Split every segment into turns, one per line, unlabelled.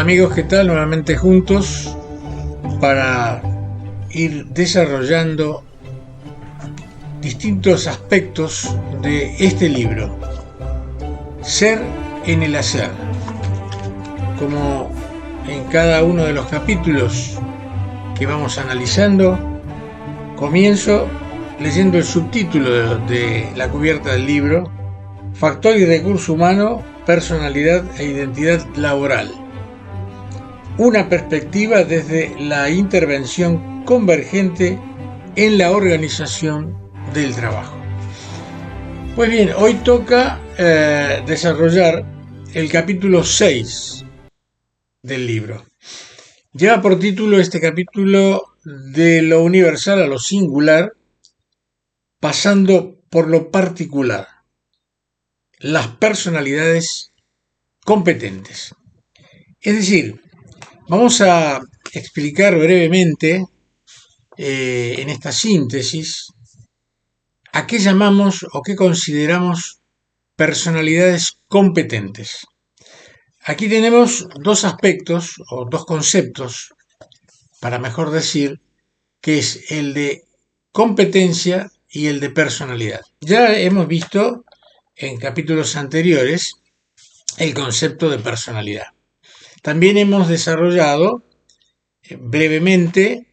Amigos, ¿qué tal? Nuevamente juntos para ir desarrollando distintos aspectos de este libro. Ser en el hacer. Como en cada uno de los capítulos que vamos analizando, comienzo leyendo el subtítulo de la cubierta del libro: Factor y recurso humano, personalidad e identidad laboral. Una perspectiva desde la intervención convergente en la organización del trabajo. Pues bien, hoy toca desarrollar el capítulo 6 del libro. Lleva por título este capítulo de lo universal a lo singular, pasando por lo particular, las personalidades competentes. Es decir, vamos a explicar brevemente en esta síntesis a qué llamamos o qué consideramos personalidades competentes. Aquí tenemos dos aspectos o dos conceptos, para mejor decir, que es el de competencia y el de personalidad. Ya hemos visto en capítulos anteriores el concepto de personalidad. También hemos desarrollado brevemente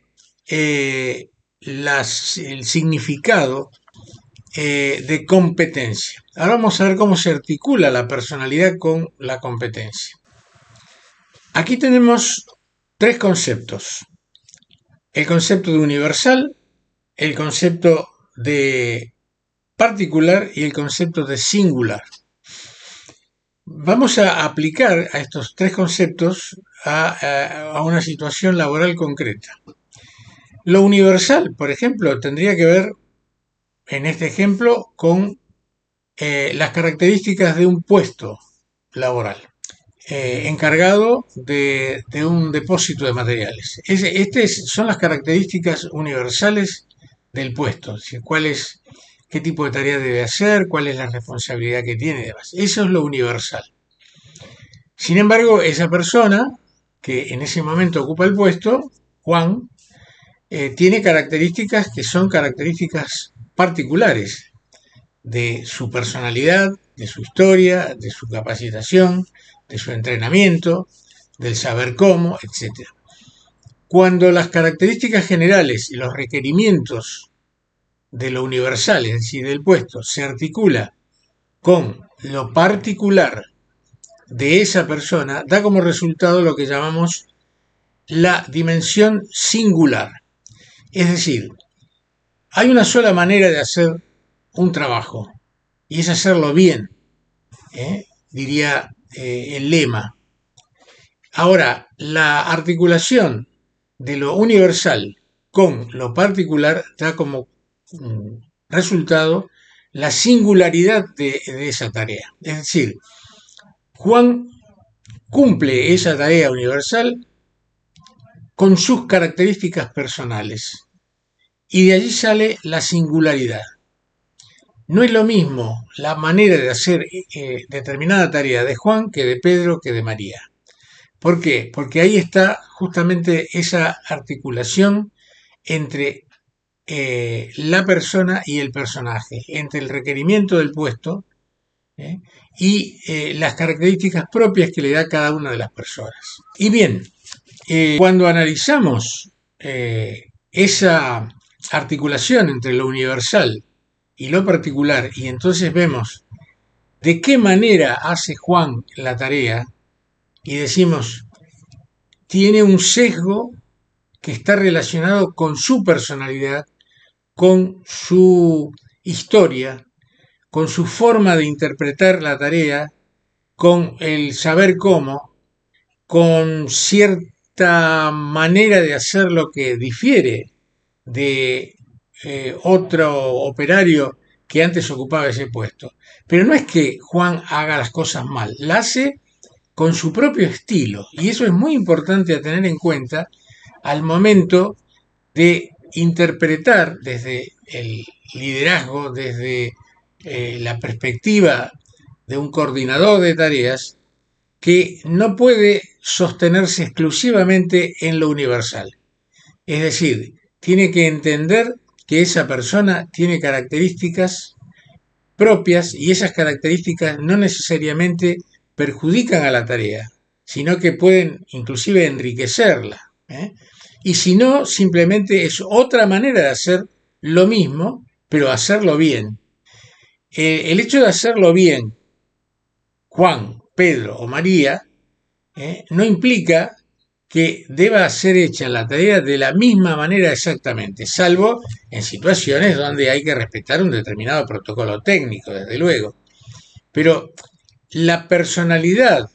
el significado de competencia. Ahora vamos a ver cómo se articula la personalidad con la competencia. Aquí tenemos tres conceptos: el concepto de universal, el concepto de particular y el concepto de singular. Vamos a aplicar a estos tres conceptos a una situación laboral concreta. Lo universal, por ejemplo, tendría que ver, en este ejemplo, con las características de un puesto laboral, encargado de un depósito de materiales. Estas son las características universales del puesto, es decir, qué tipo de tarea debe hacer, cuál es la responsabilidad que tiene y demás. Eso es lo universal. Sin embargo, esa persona que en ese momento ocupa el puesto, Juan, tiene características que son características particulares de su personalidad, de su historia, de su capacitación, de su entrenamiento, del saber cómo, etc. Cuando las características generales y los requerimientos de lo universal, es decir, del puesto, se articula con lo particular de esa persona, da como resultado lo que llamamos la dimensión singular. Es decir, hay una sola manera de hacer un trabajo, y es hacerlo bien, diría el lema. Ahora, la articulación de lo universal con lo particular da como resultado la singularidad de esa tarea. Es decir, Juan cumple esa tarea universal con sus características personales, y de allí sale la singularidad. No es lo mismo la manera de hacer determinada tarea de Juan que de Pedro que de María. ¿Por qué? Porque ahí está justamente esa articulación entre la persona y el personaje, entre el requerimiento del puesto y las características propias que le da cada una de las personas. Y bien, cuando analizamos esa articulación entre lo universal y lo particular, y entonces vemos de qué manera hace Juan la tarea, y decimos, tiene un sesgo que está relacionado con su personalidad, con su historia, con su forma de interpretar la tarea, con el saber cómo, con cierta manera de hacer lo que difiere de otro operario que antes ocupaba ese puesto. Pero no es que Juan haga las cosas mal, la hace con su propio estilo, y eso es muy importante a tener en cuenta al momento de interpretar desde el liderazgo, desde la perspectiva de un coordinador de tareas, que no puede sostenerse exclusivamente en lo universal. Es decir, tiene que entender que esa persona tiene características propias y esas características no necesariamente perjudican a la tarea, sino que pueden inclusive enriquecerla. Y si no, simplemente es otra manera de hacer lo mismo, pero hacerlo bien. El hecho de hacerlo bien, Juan, Pedro o María, no implica que deba ser hecha la tarea de la misma manera exactamente, salvo en situaciones donde hay que respetar un determinado protocolo técnico, desde luego. Pero la personalidad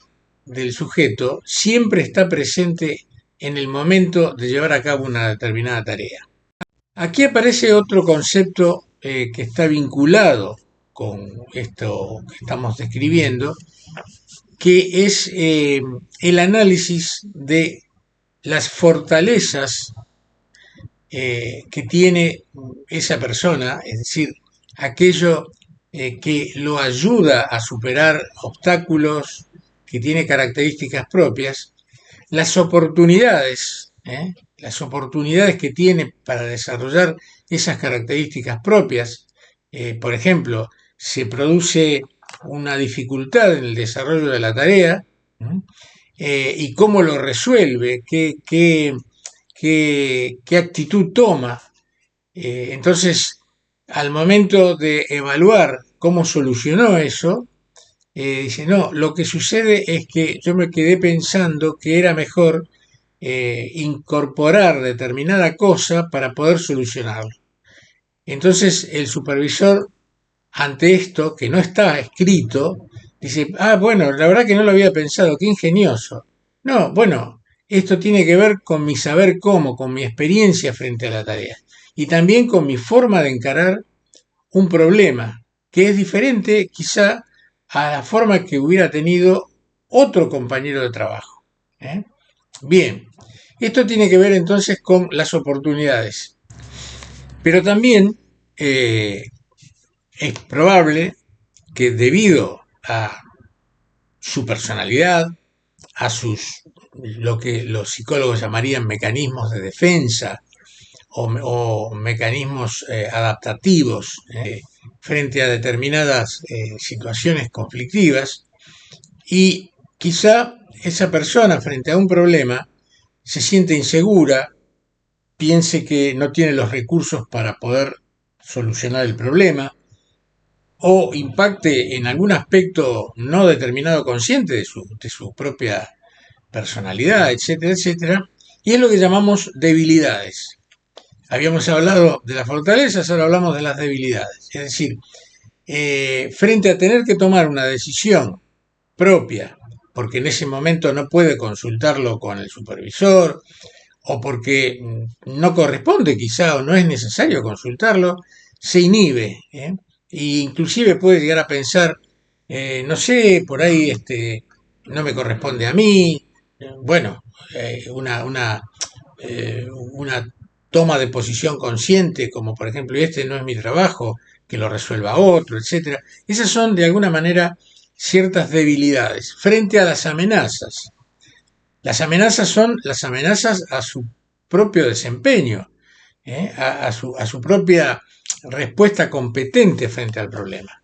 del sujeto siempre está presente en el momento de llevar a cabo una determinada tarea. Aquí aparece otro concepto que está vinculado con esto que estamos describiendo, que es el análisis de las fortalezas que tiene esa persona, es decir, aquello que lo ayuda a superar obstáculos, que tiene características propias, las oportunidades que tiene para desarrollar esas características propias. Por ejemplo, se produce una dificultad en el desarrollo de la tarea, y cómo lo resuelve, qué actitud toma. Entonces, al momento de evaluar cómo solucionó eso, dice, no, lo que sucede es que yo me quedé pensando que era mejor incorporar determinada cosa para poder solucionarlo. Entonces el supervisor, ante esto, que no está escrito, dice, bueno, la verdad que no lo había pensado, qué ingenioso. No, bueno, esto tiene que ver con mi saber cómo, con mi experiencia frente a la tarea y también con mi forma de encarar un problema, que es diferente quizá a la forma que hubiera tenido otro compañero de trabajo. Bien, esto tiene que ver entonces con las oportunidades, pero también es probable que debido a su personalidad, a sus lo que los psicólogos llamarían mecanismos de defensa o mecanismos adaptativos frente a determinadas situaciones conflictivas, y quizá esa persona frente a un problema se siente insegura, piense que no tiene los recursos para poder solucionar el problema, o impacte en algún aspecto no determinado consciente de su propia personalidad, etcétera, etcétera, y es lo que llamamos debilidades. Habíamos hablado de las fortalezas, ahora hablamos de las debilidades. Es decir, frente a tener que tomar una decisión propia, porque en ese momento no puede consultarlo con el supervisor, o porque no corresponde quizá o no es necesario consultarlo, se inhibe. E inclusive puede llegar a pensar, no sé, por ahí no me corresponde a mí. Bueno, una toma de posición consciente, como por ejemplo, este no es mi trabajo, que lo resuelva otro, etcétera. Esas son de alguna manera ciertas debilidades frente a las amenazas. Las amenazas son las amenazas a su propio desempeño, a su propia respuesta competente frente al problema.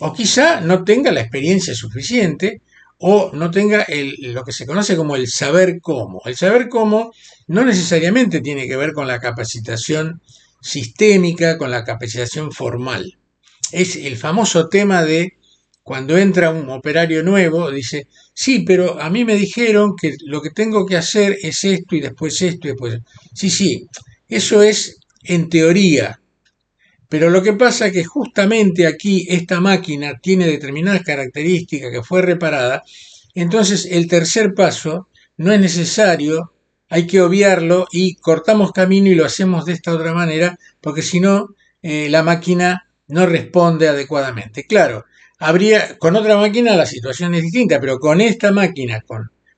O quizá no tenga la experiencia suficiente o no tenga lo que se conoce como el saber cómo. El saber cómo no necesariamente tiene que ver con la capacitación sistémica, con la capacitación formal. Es el famoso tema de cuando entra un operario nuevo, dice, sí, pero a mí me dijeron que lo que tengo que hacer es esto y después esto y después. Sí, eso es en teoría. Pero lo que pasa es que justamente aquí esta máquina tiene determinadas características que fue reparada, entonces el tercer paso no es necesario, hay que obviarlo y cortamos camino y lo hacemos de esta otra manera, porque si no, la máquina no responde adecuadamente. Claro, con otra máquina la situación es distinta, pero con esta máquina,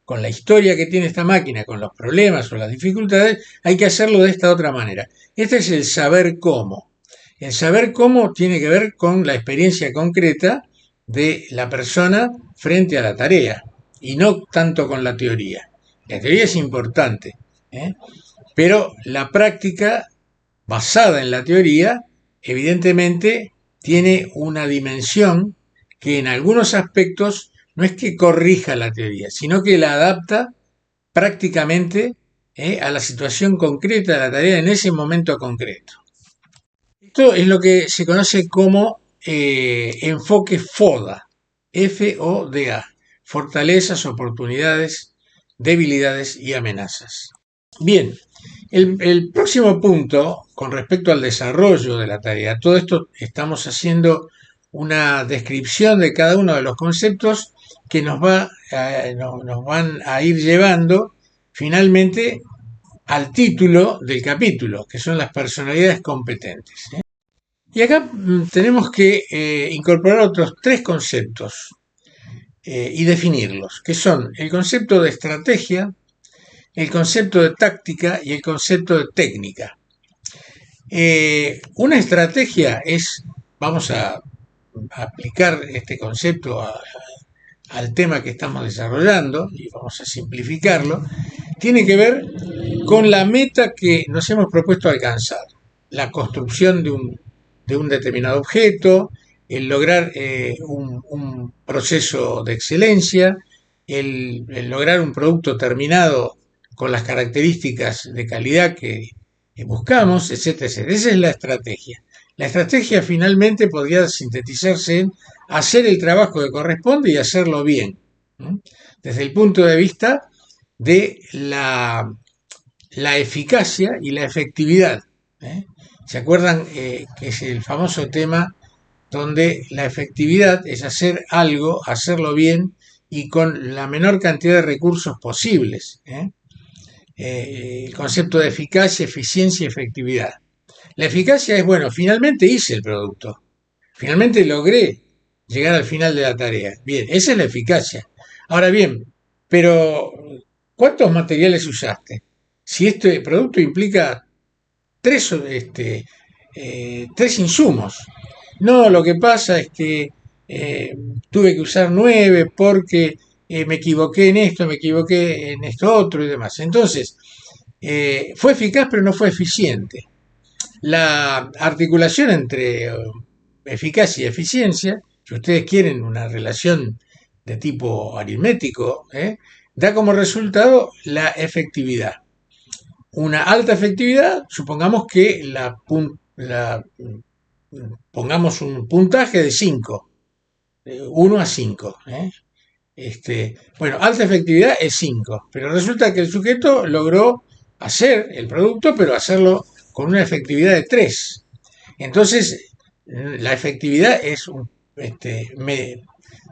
con la historia que tiene esta máquina, con los problemas o las dificultades, hay que hacerlo de esta otra manera. Este es el saber cómo. El saber cómo tiene que ver con la experiencia concreta de la persona frente a la tarea. y no tanto con la teoría. La teoría es importante, ¿eh? Pero la práctica basada en la teoría, evidentemente, tiene una dimensión que en algunos aspectos no es que corrija la teoría, sino que la adapta prácticamente a la situación concreta de la tarea en ese momento concreto. Esto es lo que se conoce como enfoque FODA, F-O-D-A, fortalezas, oportunidades, debilidades y amenazas. Bien, el próximo punto, con respecto al desarrollo de la tarea, todo esto estamos haciendo una descripción de cada uno de los conceptos que nos van a ir llevando finalmente al título del capítulo, que son las personalidades competentes. Y acá tenemos que incorporar otros tres conceptos y definirlos, que son el concepto de estrategia, el concepto de táctica y el concepto de técnica. Una estrategia es, vamos a aplicar este concepto al tema que estamos desarrollando, y vamos a simplificarlo, tiene que ver con la meta que nos hemos propuesto alcanzar, la construcción de un determinado objeto, el lograr un proceso de excelencia, el lograr un producto terminado con las características de calidad que buscamos, etcétera, etcétera. Esa es la estrategia. La estrategia finalmente podría sintetizarse en hacer el trabajo que corresponde y hacerlo bien, ¿no? Desde el punto de vista de la eficacia y la efectividad, ¿eh? ¿Se acuerdan que es el famoso tema donde la efectividad es hacer algo, hacerlo bien y con la menor cantidad de recursos posibles? El concepto de eficacia, eficiencia y efectividad. La eficacia es, bueno, finalmente hice el producto, finalmente logré llegar al final de la tarea. Bien, esa es la eficacia. Ahora bien, pero ¿cuántos materiales usaste? Si este producto implica tres, tres insumos. No, lo que pasa es que tuve que usar 9 porque me equivoqué en esto, me equivoqué en esto otro y demás. Entonces, fue eficaz pero no fue eficiente. La articulación entre eficacia y eficiencia, si ustedes quieren una relación de tipo aritmético, da como resultado la efectividad. Una alta efectividad, supongamos que pongamos un puntaje de 5, 1 a 5. Bueno, alta efectividad es 5, pero resulta que el sujeto logró hacer el producto, pero hacerlo con una efectividad de 3. Entonces, la efectividad es,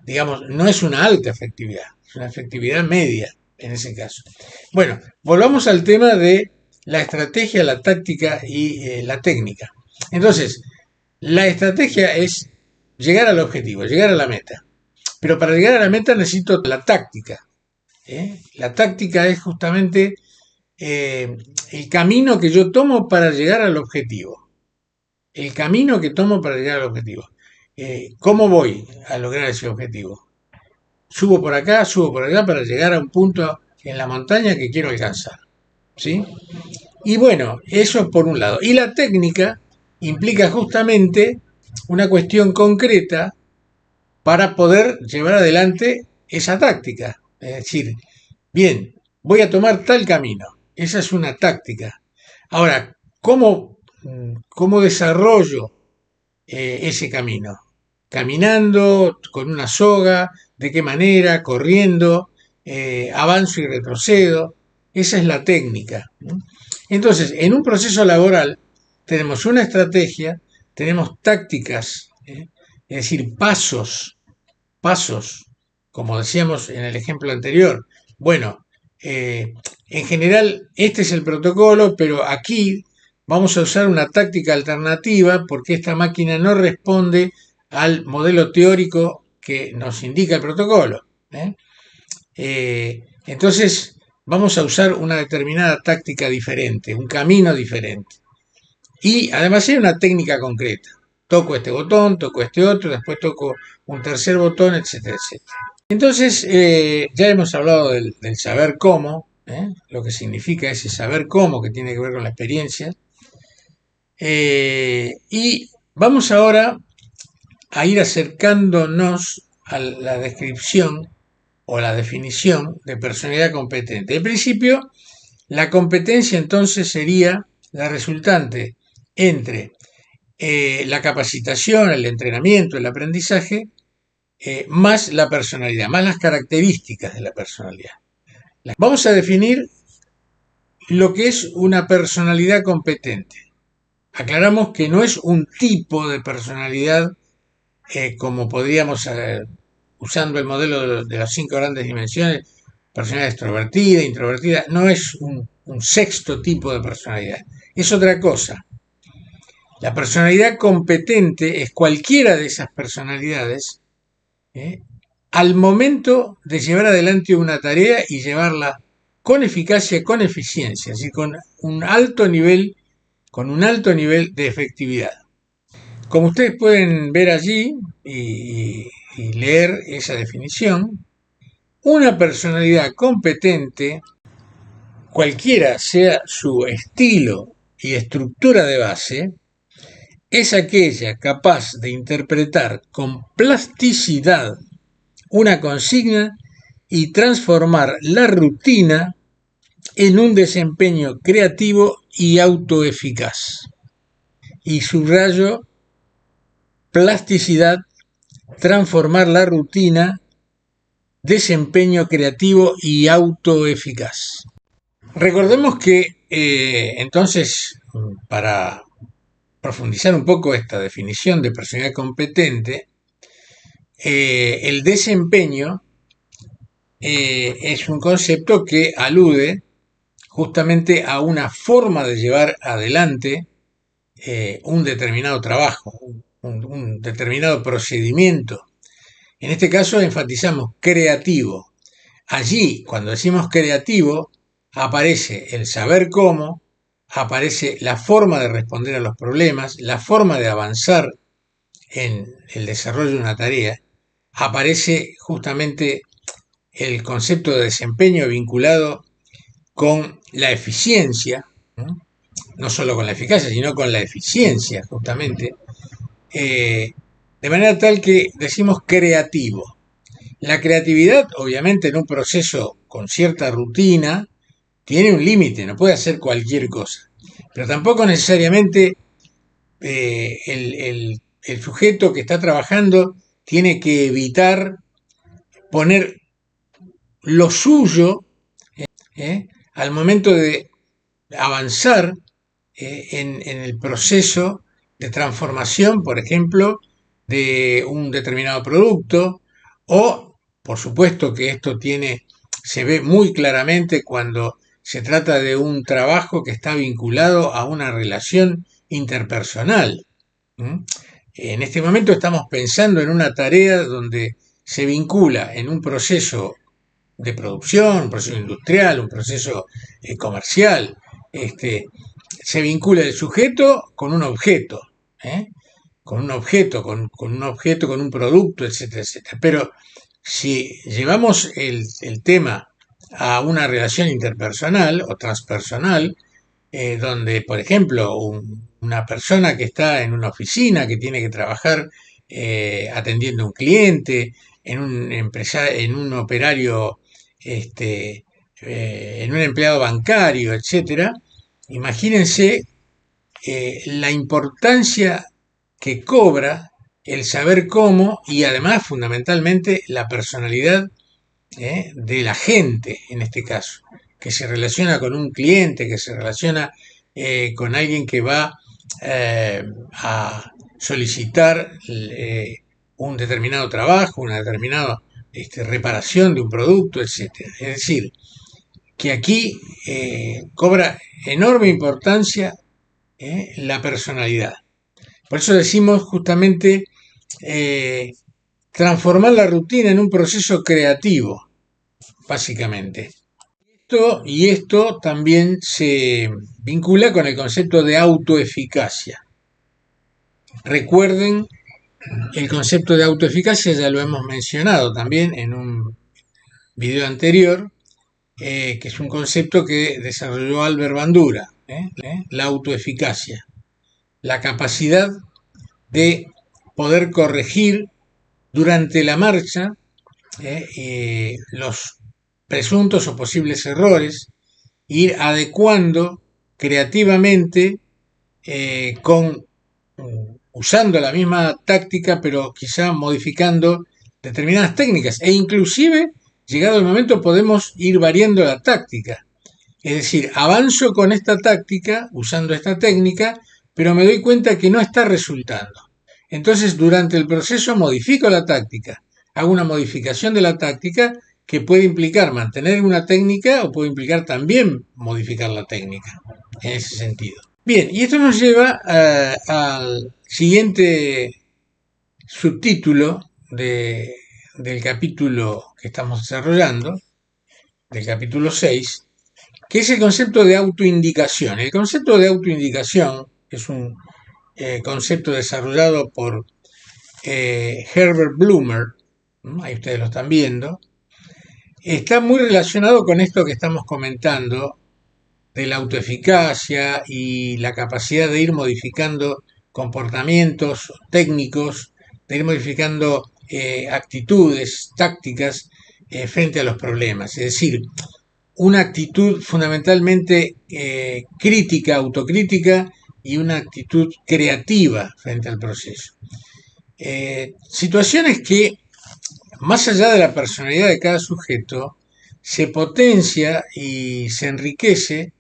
digamos, no es una alta efectividad, es una efectividad media en ese caso. Bueno, volvamos al tema de la estrategia, la táctica y la técnica. Entonces, la estrategia es llegar al objetivo, llegar a la meta. Pero para llegar a la meta necesito la táctica. La táctica es justamente el camino que yo tomo para llegar al objetivo. El camino que tomo para llegar al objetivo. ¿Cómo voy a lograr ese objetivo? Subo por acá, subo por allá para llegar a un punto en la montaña que quiero alcanzar. ¿Sí? Y bueno, eso es por un lado. Y la técnica implica justamente una cuestión concreta para poder llevar adelante esa táctica. Es decir, bien, voy a tomar tal camino. Esa es una táctica. Ahora, ¿cómo desarrollo ese camino? Caminando, con una soga, de qué manera, corriendo, avanzo y retrocedo. Esa es la técnica, ¿no? Entonces, en un proceso laboral tenemos una estrategia, tenemos tácticas, es decir, pasos, como decíamos en el ejemplo anterior. Bueno, en general este es el protocolo, pero aquí vamos a usar una táctica alternativa porque esta máquina no responde al modelo teórico que nos indica el protocolo. Entonces vamos a usar una determinada táctica diferente, un camino diferente. Y además hay una técnica concreta. Toco este botón, toco este otro, después toco un tercer botón, etcétera, etcétera. Entonces, ya hemos hablado del saber cómo, lo que significa ese saber cómo que tiene que ver con la experiencia. Y vamos ahora a ir acercándonos a la descripción o la definición de personalidad competente. En principio, la competencia entonces sería la resultante entre la capacitación, el entrenamiento, el aprendizaje, más la personalidad, más las características de la personalidad. Vamos a definir lo que es una personalidad competente. Aclaramos que no es un tipo de personalidad como podríamos, usando el modelo de las 5 grandes dimensiones, personalidad extrovertida, introvertida, no es un sexto tipo de personalidad, es otra cosa. La personalidad competente es cualquiera de esas personalidades al momento de llevar adelante una tarea y llevarla con eficacia, con eficiencia, así con un alto nivel de efectividad. Como ustedes pueden ver allí y leer esa definición, una personalidad competente, cualquiera sea su estilo y estructura de base, es aquella capaz de interpretar con plasticidad una consigna y transformar la rutina en un desempeño creativo y autoeficaz. Y subrayo plasticidad, transformar la rutina, desempeño creativo y autoeficaz. Recordemos que entonces, para profundizar un poco esta definición de personalidad competente, el desempeño es un concepto que alude justamente a una forma de llevar adelante un determinado trabajo, un determinado procedimiento. En este caso enfatizamos creativo. Allí, cuando decimos creativo, aparece el saber cómo, aparece la forma de responder a los problemas, la forma de avanzar en el desarrollo de una tarea, aparece justamente el concepto de desempeño vinculado con la eficiencia, no solo con la eficacia, sino con la eficiencia, justamente, de manera tal que decimos creativo. La creatividad, obviamente, en un proceso con cierta rutina, tiene un límite, no puede hacer cualquier cosa. Pero tampoco necesariamente el sujeto que está trabajando tiene que evitar poner lo suyo al momento de avanzar en el proceso de transformación, por ejemplo, de un determinado producto, o por supuesto que esto se ve muy claramente cuando se trata de un trabajo que está vinculado a una relación interpersonal. En este momento estamos pensando en una tarea donde se vincula en un proceso de producción, un proceso industrial, un proceso comercial, se vincula el sujeto con un objeto, ¿eh? Con un objeto, con un objeto, con un producto, etcétera, etcétera. Pero si llevamos el tema a una relación interpersonal o transpersonal, donde, por ejemplo, una persona que está en una oficina, que tiene que trabajar atendiendo a un cliente, en un operario, en un empleado bancario, etcétera, imagínense la importancia que cobra el saber cómo y además fundamentalmente la personalidad de la gente en este caso, que se relaciona con un cliente, que se relaciona con alguien que va a solicitar un determinado trabajo, una determinada reparación de un producto, etcétera. Es decir, que aquí cobra enorme importancia la personalidad. Por eso decimos justamente transformar la rutina en un proceso creativo, básicamente. Esto también se vincula con el concepto de autoeficacia. Recuerden El concepto de autoeficacia ya lo hemos mencionado también en un video anterior, que es un concepto que desarrolló Albert Bandura, la autoeficacia, la capacidad de poder corregir durante la marcha los presuntos o posibles errores, ir adecuando creativamente usando la misma táctica, pero quizá modificando determinadas técnicas. E inclusive, llegado el momento, podemos ir variando la táctica. Es decir, avanzo con esta táctica, usando esta técnica, pero me doy cuenta que no está resultando. Entonces, durante el proceso modifico la táctica, hago una modificación de la táctica que puede implicar mantener una técnica o puede implicar también modificar la técnica, en ese sentido. Bien, y esto nos lleva al siguiente subtítulo del capítulo que estamos desarrollando, del capítulo 6, que es el concepto de autoindicación. El concepto de autoindicación es un concepto desarrollado por Herbert Blumer, ahí ustedes lo están viendo, está muy relacionado con esto que estamos comentando de la autoeficacia y la capacidad de ir modificando comportamientos técnicos, de ir modificando actitudes, tácticas frente a los problemas. Es decir, una actitud fundamentalmente crítica, autocrítica y una actitud creativa frente al proceso. Situaciones que, más allá de la personalidad de cada sujeto, se potencia y se enriquece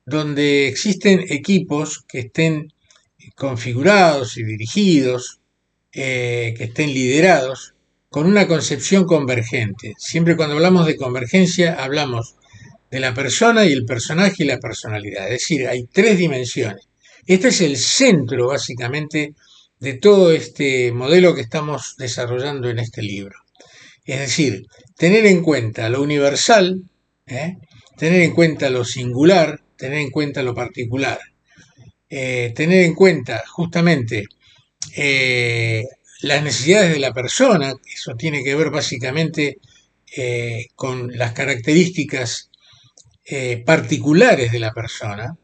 donde existen equipos que estén configurados y dirigidos, que estén liderados con una concepción convergente. Siempre cuando hablamos de convergencia hablamos de la persona y el personaje y la personalidad. Es decir, hay tres dimensiones. Este es el centro, básicamente, de todo este modelo que estamos desarrollando en este libro. Es decir, tener en cuenta lo universal, tener en cuenta lo singular, tener en cuenta lo particular, tener en cuenta justamente las necesidades de la persona, eso tiene que ver básicamente con las características particulares de la persona,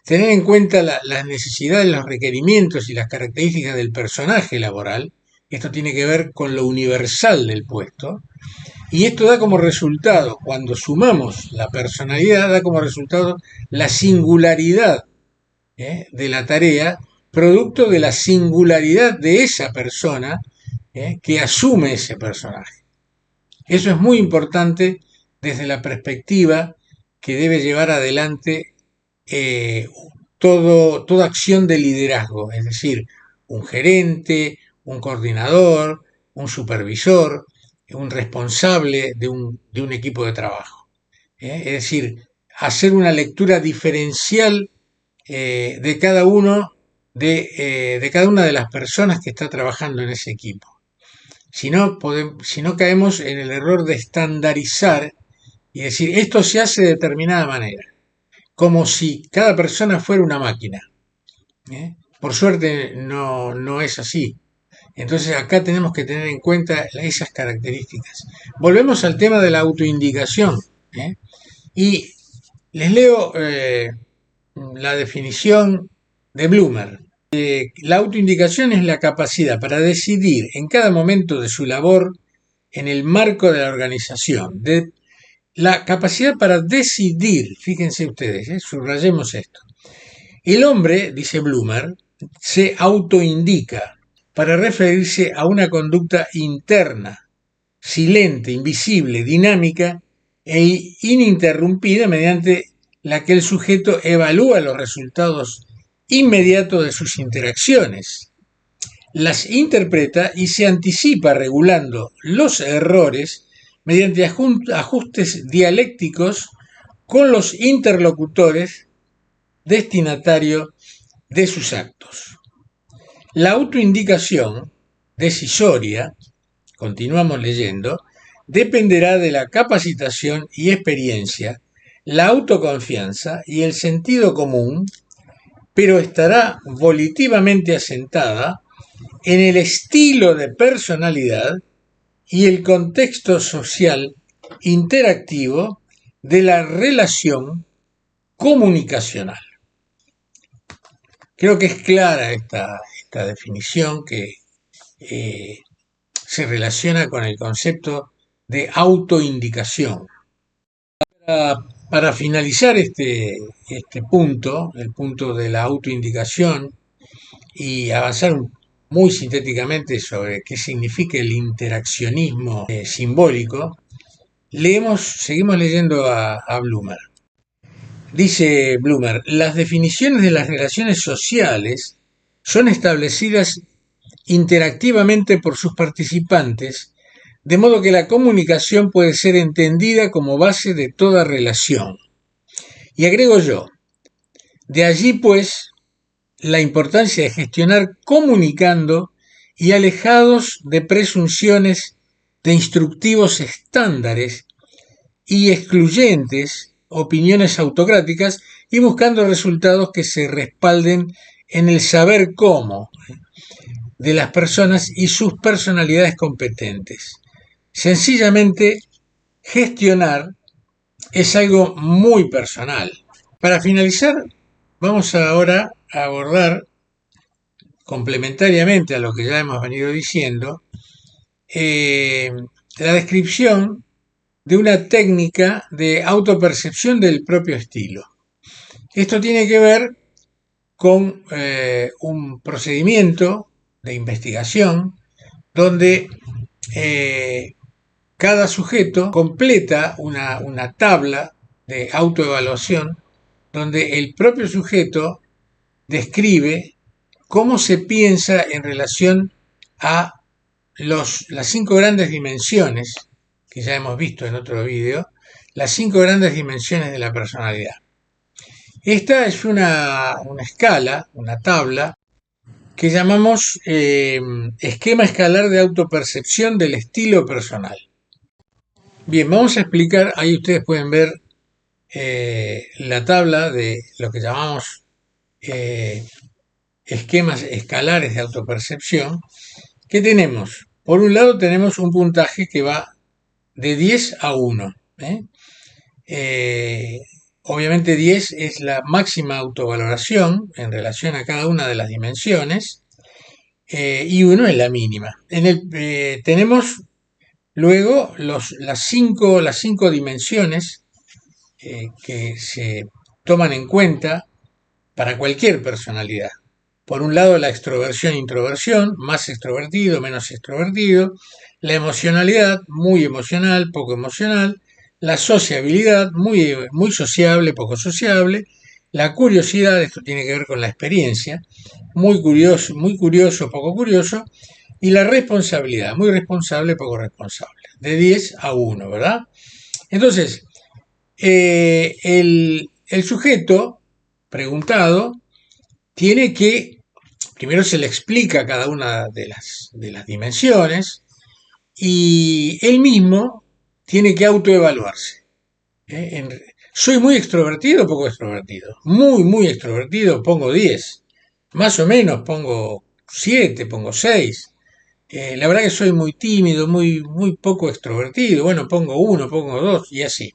tener en cuenta las necesidades, los requerimientos y las características del personaje laboral, esto tiene que ver con lo universal del puesto, y esto da como resultado, cuando sumamos la personalidad, da como resultado la singularidad de la tarea, producto de la singularidad de esa persona que asume ese personaje. Eso es muy importante desde la perspectiva que debe llevar adelante toda acción de liderazgo, es decir, un gerente, un coordinador, un supervisor, un responsable de un equipo de trabajo. Es decir, hacer una lectura diferencial de cada uno, de cada una de las personas que está trabajando en ese equipo. Si no caemos en el error de estandarizar y decir, esto se hace de determinada manera, como si cada persona fuera una máquina. Por suerte no es así. Entonces acá tenemos que tener en cuenta esas características. Volvemos al tema de la autoindicación. Y les leo la definición de Blumer. La autoindicación es la capacidad para decidir en cada momento de su labor en el marco de la organización. La capacidad para decidir, fíjense ustedes, subrayemos esto. El hombre, dice Blumer, se autoindica para referirse a una conducta interna, silente, invisible, dinámica e ininterrumpida mediante la que el sujeto evalúa los resultados inmediatos de sus interacciones, las interpreta y se anticipa regulando los errores mediante ajustes dialécticos con los interlocutores destinatarios de sus actos. La autoindicación decisoria, continuamos leyendo, dependerá de la capacitación y experiencia, la autoconfianza y el sentido común, pero estará volitivamente asentada en el estilo de personalidad y el contexto social interactivo de la relación comunicacional. Creo que es clara esta definición que se relaciona con el concepto de autoindicación. Para finalizar este punto, el punto de la autoindicación, y avanzar muy sintéticamente sobre qué significa el interaccionismo simbólico, seguimos leyendo a Blumer. Dice Blumer, las definiciones de las relaciones sociales son establecidas interactivamente por sus participantes, de modo que la comunicación puede ser entendida como base de toda relación. Y agrego yo, de allí pues la importancia de gestionar comunicando y alejados de presunciones de instructivos estándares y excluyentes opiniones autocráticas y buscando resultados que se respalden en el saber cómo de las personas y sus personalidades competentes. Sencillamente, gestionar es algo muy personal. Para finalizar, vamos ahora a abordar, complementariamente a lo que ya hemos venido diciendo, la descripción de una técnica de autopercepción del propio estilo. Esto tiene que ver con un procedimiento de investigación donde cada sujeto completa una tabla de autoevaluación donde el propio sujeto describe cómo se piensa en relación a las 5 grandes dimensiones que ya hemos visto en otro vídeo, las 5 grandes dimensiones de la personalidad. Esta es una escala, una tabla, que llamamos esquema escalar de autopercepción del estilo personal. Bien, vamos a explicar, ahí ustedes pueden ver la tabla de lo que llamamos esquemas escalares de autopercepción, que tenemos, por un lado tenemos un puntaje que va de 10 a 1. Obviamente 10 es la máxima autovaloración en relación a cada una de las dimensiones y 1 es la mínima. Tenemos luego las cinco dimensiones que se toman en cuenta para cualquier personalidad. Por un lado, la extroversión-introversión, más extrovertido, menos extrovertido, la emocionalidad, muy emocional, poco emocional, la sociabilidad, muy sociable, poco sociable, la curiosidad, esto tiene que ver con la experiencia, muy curioso, poco curioso, y la responsabilidad, muy responsable, poco responsable, de 10 a 1, ¿verdad? Entonces, el sujeto preguntado tiene que, primero se le explica cada una de las dimensiones y él mismo tiene que autoevaluarse. ¿Soy muy extrovertido o poco extrovertido? Muy extrovertido, pongo 10. Más o menos pongo 7, pongo 6. La verdad que soy muy tímido, muy poco extrovertido. Bueno, pongo 1, pongo 2 y así.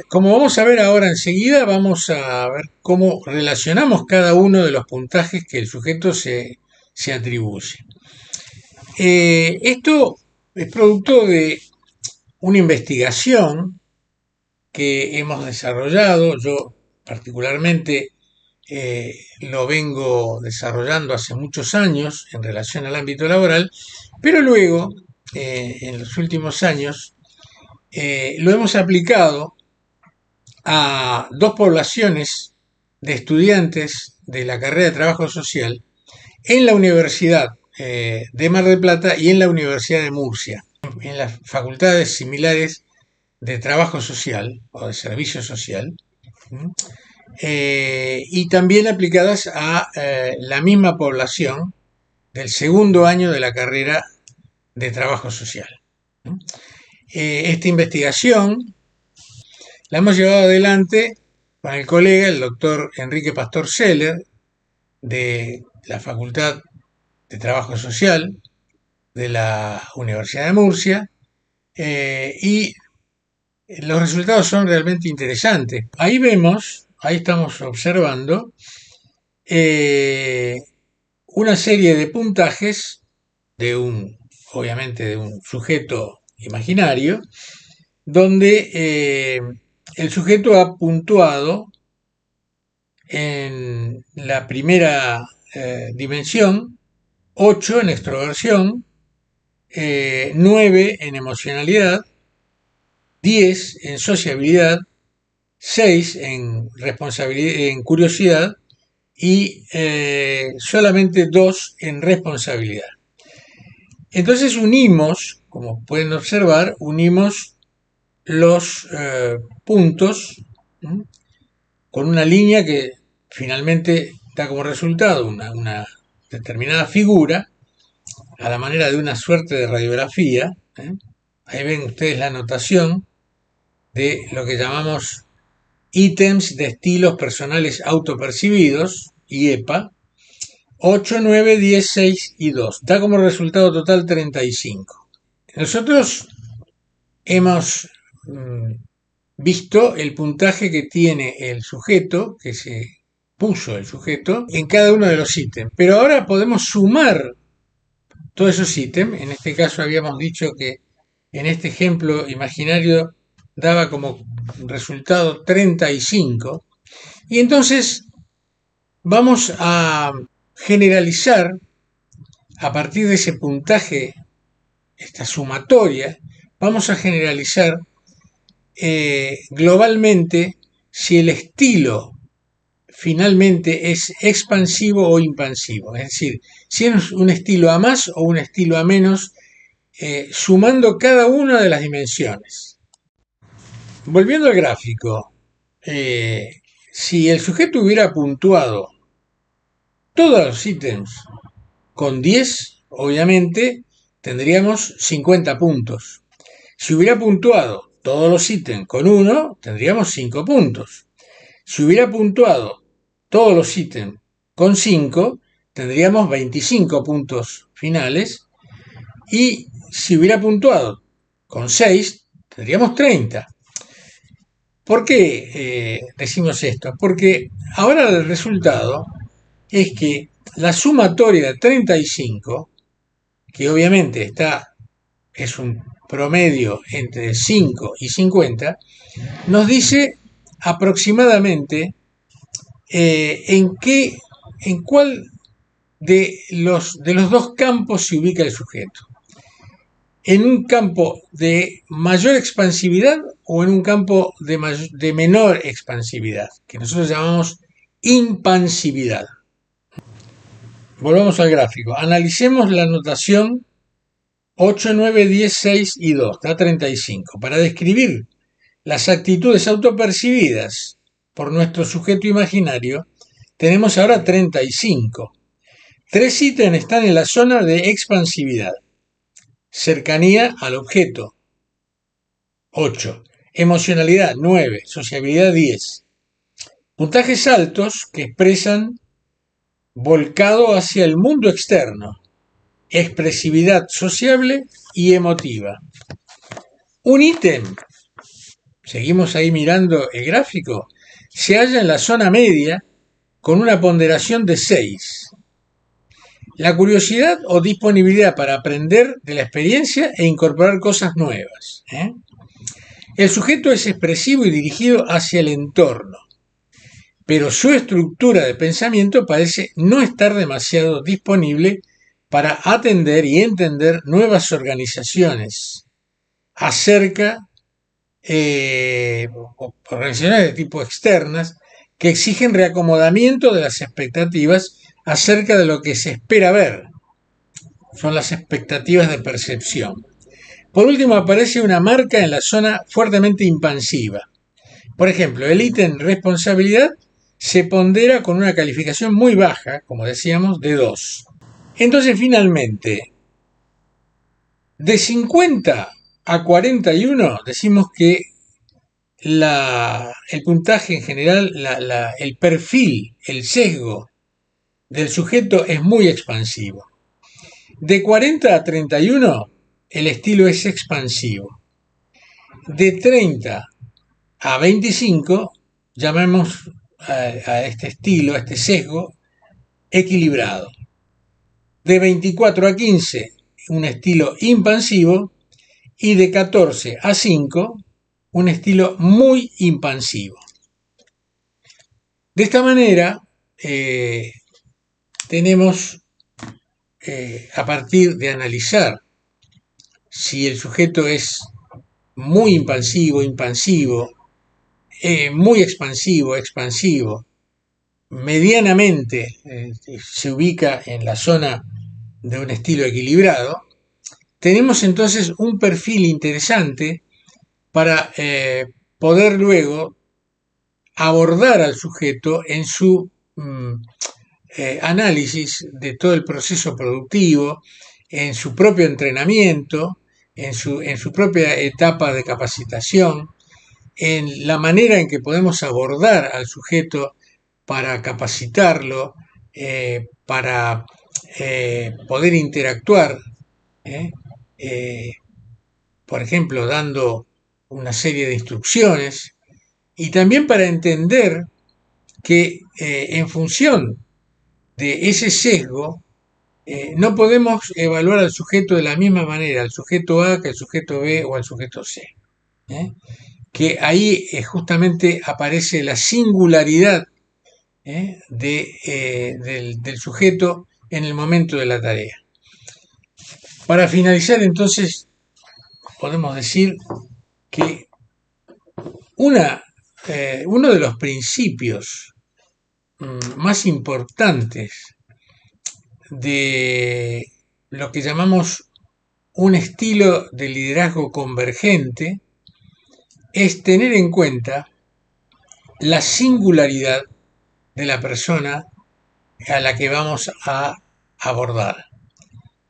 Como vamos a ver ahora enseguida, vamos a ver cómo relacionamos cada uno de los puntajes que el sujeto se atribuye. Esto es producto de una investigación que hemos desarrollado. Yo particularmente lo vengo desarrollando hace muchos años en relación al ámbito laboral, pero luego, en los últimos años, lo hemos aplicado a 2 poblaciones de estudiantes de la carrera de trabajo social en la Universidad de Mar del Plata y en la Universidad de Murcia, en las facultades similares de trabajo social o de servicio social, y también aplicadas a la misma población del segundo año de la carrera de trabajo social. Esta investigación la hemos llevado adelante con el colega, el doctor Enrique Pastor Seller, de la Facultad de Trabajo Social de la Universidad de Murcia, y los resultados son realmente interesantes. Ahí vemos, ahí estamos observando una serie de puntajes obviamente de un sujeto imaginario, donde el sujeto ha puntuado en la primera dimensión 8 en extroversión, 9 en emocionalidad, 10 en sociabilidad, 6 en responsabilidad, en curiosidad y solamente 2 en responsabilidad. Entonces unimos, como pueden observar, unimos los puntos con una línea que finalmente da como resultado una determinada figura a la manera de una suerte de radiografía. Ahí ven ustedes la notación de lo que llamamos ítems de estilos personales autopercibidos, IEPA, 8, 9, 10, 6 y 2. Da como resultado total 35. Nosotros hemos visto el puntaje que tiene el sujeto, que se puso el sujeto, en cada uno de los ítems. Pero ahora podemos sumar todos esos ítems. En este caso habíamos dicho que en este ejemplo imaginario daba como resultado 35. Y entonces vamos a generalizar a partir de ese puntaje, esta sumatoria, vamos a generalizar globalmente si el estilo finalmente es expansivo o impansivo, es decir, si es un estilo a más o un estilo a menos, sumando cada una de las dimensiones. Volviendo al gráfico, si el sujeto hubiera puntuado todos los ítems con 10, obviamente tendríamos 50 puntos. Si hubiera puntuado todos los ítems con 1, tendríamos 5 puntos. Si hubiera puntuado todos los ítems con 5, tendríamos 25 puntos finales. Y si hubiera puntuado con 6, tendríamos 30. ¿Por qué decimos esto? Porque ahora el resultado es que la sumatoria de 35, que obviamente es un promedio entre 5 y 50, nos dice aproximadamente en cuál de los dos campos se ubica el sujeto. ¿En un campo de mayor expansividad o en un campo de menor expansividad? Que nosotros llamamos impansividad. Volvamos al gráfico. Analicemos la notación 8, 9, 10, 6 y 2, da 35. Para describir las actitudes autopercibidas por nuestro sujeto imaginario, tenemos ahora 35. 3 ítems están en la zona de expansividad. Cercanía al objeto, 8. Emocionalidad, 9. Sociabilidad, 10. Puntajes altos que expresan volcado hacia el mundo externo, expresividad sociable y emotiva. Un ítem, seguimos ahí mirando el gráfico, se halla en la zona media con una ponderación de 6. La curiosidad o disponibilidad para aprender de la experiencia e incorporar cosas nuevas. El sujeto es expresivo y dirigido hacia el entorno, pero su estructura de pensamiento parece no estar demasiado disponible para atender y entender nuevas organizaciones organizaciones de tipo externas que exigen reacomodamiento de las expectativas acerca de lo que se espera ver. Son las expectativas de percepción. Por último, aparece una marca en la zona fuertemente impansiva. Por ejemplo, el ítem responsabilidad se pondera con una calificación muy baja, como decíamos, de 2. Entonces, finalmente, de 50 a 41, decimos que el puntaje en general, el perfil, el sesgo del sujeto es muy expansivo. De 40 a 31, el estilo es expansivo. De 30 a 25, llamemos a este estilo, a este sesgo, equilibrado. De 24 a 15, un estilo impansivo. Y de 14 a 5, un estilo muy impansivo. De esta manera, tenemos, a partir de analizar si el sujeto es muy impansivo, impansivo, muy expansivo, expansivo, medianamente se ubica en la zona de un estilo equilibrado, tenemos entonces un perfil interesante para poder luego abordar al sujeto en su análisis de todo el proceso productivo, en su propio entrenamiento, en su propia etapa de capacitación, en la manera en que podemos abordar al sujeto para capacitarlo, para poder interactuar, por ejemplo, dando una serie de instrucciones, y también para entender que en función de ese sesgo no podemos evaluar al sujeto de la misma manera, al sujeto A que al sujeto B o al sujeto C. Que ahí justamente aparece la singularidad del sujeto en el momento de la tarea. Para finalizar, entonces, podemos decir que uno de los principios más importantes de lo que llamamos un estilo de liderazgo convergente es tener en cuenta la singularidad de la persona a la que vamos a abordar.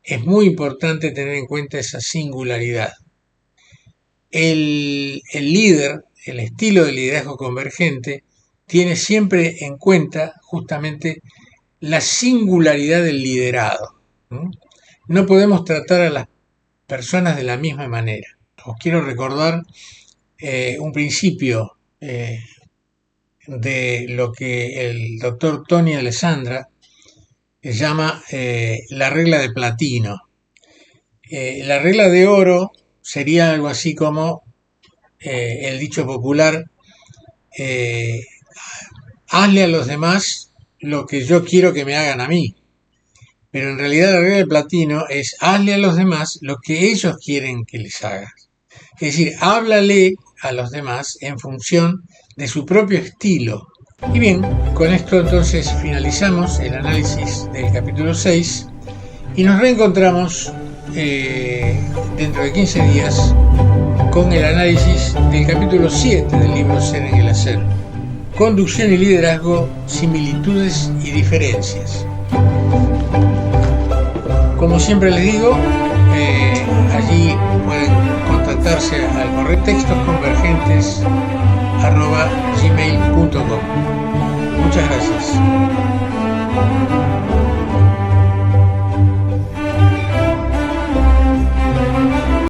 Es muy importante tener en cuenta esa singularidad. El líder, el estilo de liderazgo convergente, tiene siempre en cuenta justamente la singularidad del liderado. No podemos tratar a las personas de la misma manera. Os quiero recordar un principio de lo que el doctor Tony Alessandra llama la regla de platino. La regla de oro sería algo así como el dicho popular, hazle a los demás lo que yo quiero que me hagan a mí. Pero en realidad la regla de platino es hazle a los demás lo que ellos quieren que les hagas. Es decir, háblale a los demás en función de su propio estilo. Y bien, con esto entonces finalizamos el análisis del capítulo 6 y nos reencontramos dentro de 15 días con el análisis del capítulo 7 del libro Ser en el Hacer. Conducción y liderazgo, similitudes y diferencias. Como siempre les digo, allí pueden contactarse al correo texto